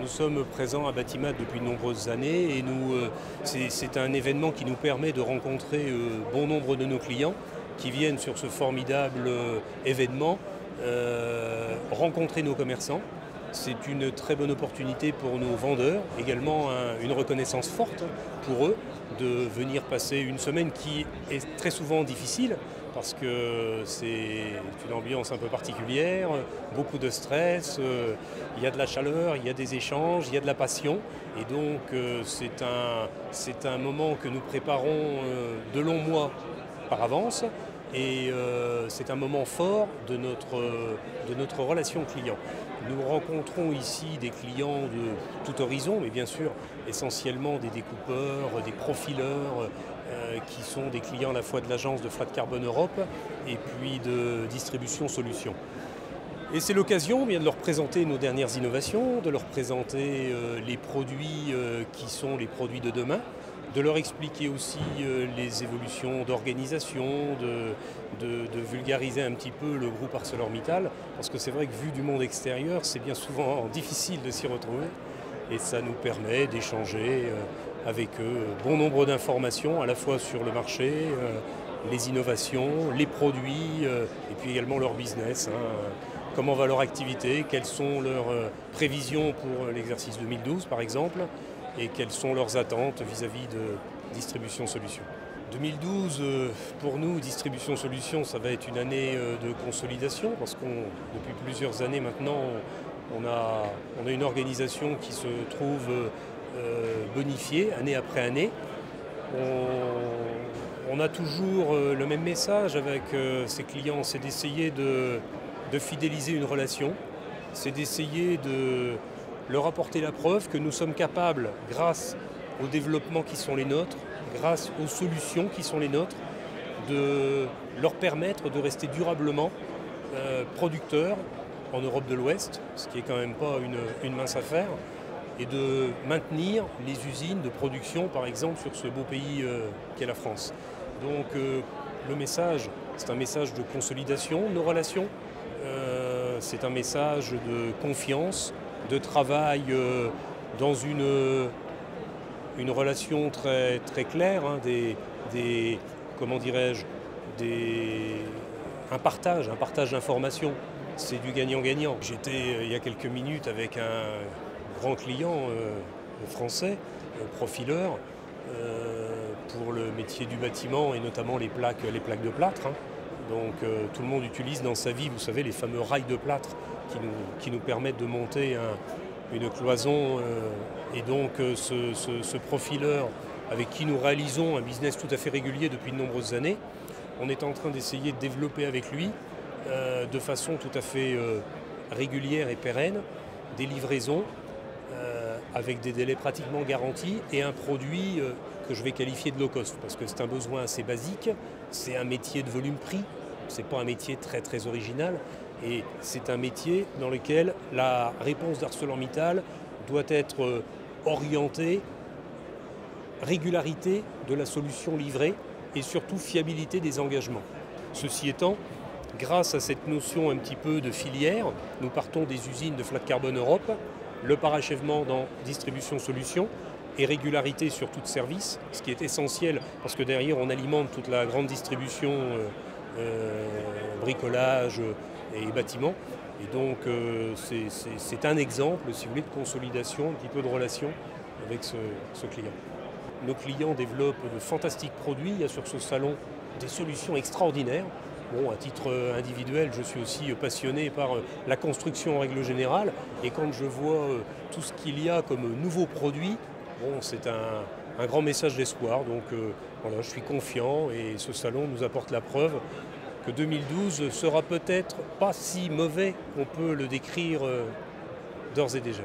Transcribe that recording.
Nous sommes présents à Batimat depuis de nombreuses années et c'est un événement qui nous permet de rencontrer bon nombre de nos clients qui viennent sur ce formidable événement rencontrer nos commerçants. C'est une très bonne opportunité pour nos vendeurs, également une reconnaissance forte pour eux de venir passer une semaine qui est très souvent difficile parce que c'est une ambiance un peu particulière, beaucoup de stress, il y a de la chaleur, il y a des échanges, il y a de la passion et donc c'est un moment que nous préparons de longs mois par avance. Et c'est un moment fort de notre relation client. Nous rencontrons ici des clients de tout horizon, mais bien sûr essentiellement des découpeurs, des profileurs, qui sont des clients à la fois de l'agence de Flat Carbon Europe et puis de Distribution Solutions. Et c'est l'occasion de leur présenter nos dernières innovations, de leur présenter les produits qui sont les produits de demain, de leur expliquer aussi les évolutions d'organisation, de vulgariser un petit peu le groupe ArcelorMittal, parce que c'est vrai que vu du monde extérieur, c'est bien souvent difficile de s'y retrouver, et ça nous permet d'échanger avec eux bon nombre d'informations, à la fois sur le marché, les innovations, les produits, et puis également leur business. Comment va leur activité, quelles sont leurs prévisions pour l'exercice 2012 par exemple, et quelles sont leurs attentes vis-à-vis de Distribution Solutions. 2012, pour nous, Distribution Solutions, ça va être une année de consolidation parce que depuis plusieurs années maintenant, on a une organisation qui se trouve bonifiée année après année. On a toujours le même message avec ces clients, c'est d'essayer de fidéliser une relation, c'est d'essayer de leur apporter la preuve que nous sommes capables, grâce aux développements qui sont les nôtres, grâce aux solutions qui sont les nôtres, de leur permettre de rester durablement producteurs en Europe de l'Ouest, ce qui est quand même pas une mince affaire, et de maintenir les usines de production, par exemple, sur ce beau pays qu'est la France. Donc le message, c'est un message de consolidation de nos relations, c'est un message de confiance, de travail dans une relation très, très claire, comment dirais-je, un partage d'informations. C'est du gagnant-gagnant. J'étais il y a quelques minutes avec un grand client français, profileur, pour le métier du bâtiment et notamment les plaques de plâtre. Donc tout le monde utilise dans sa vie, vous savez, les fameux rails de plâtre qui nous permettent de monter une cloison. Et donc ce profileur avec qui nous réalisons un business tout à fait régulier depuis de nombreuses années, on est en train d'essayer de développer avec lui de façon tout à fait régulière et pérenne des livraisons avec des délais pratiquement garantis et un produit que je vais qualifier de low cost parce que c'est un besoin assez basique, c'est un métier de volume-prix, c'est pas un métier très très original et c'est un métier dans lequel la réponse d'ArcelorMittal doit être orientée régularité de la solution livrée et surtout fiabilité des engagements. Ceci étant, grâce à cette notion un petit peu de filière, nous partons des usines de Flat Carbon Europe, le parachèvement dans Distribution Solutions et régularité sur tout service, ce qui est essentiel parce que derrière on alimente toute la grande distribution, bricolage et bâtiment. Et donc c'est un exemple, si vous voulez, de consolidation, un petit peu de relation avec ce client. Nos clients développent de fantastiques produits, il y a sur ce salon des solutions extraordinaires. Bon, à titre individuel, je suis aussi passionné par la construction en règle générale. Et quand je vois tout ce qu'il y a comme nouveaux produits, bon, c'est un grand message d'espoir. Donc voilà, je suis confiant et ce salon nous apporte la preuve que 2012 sera peut-être pas si mauvais qu'on peut le décrire d'ores et déjà.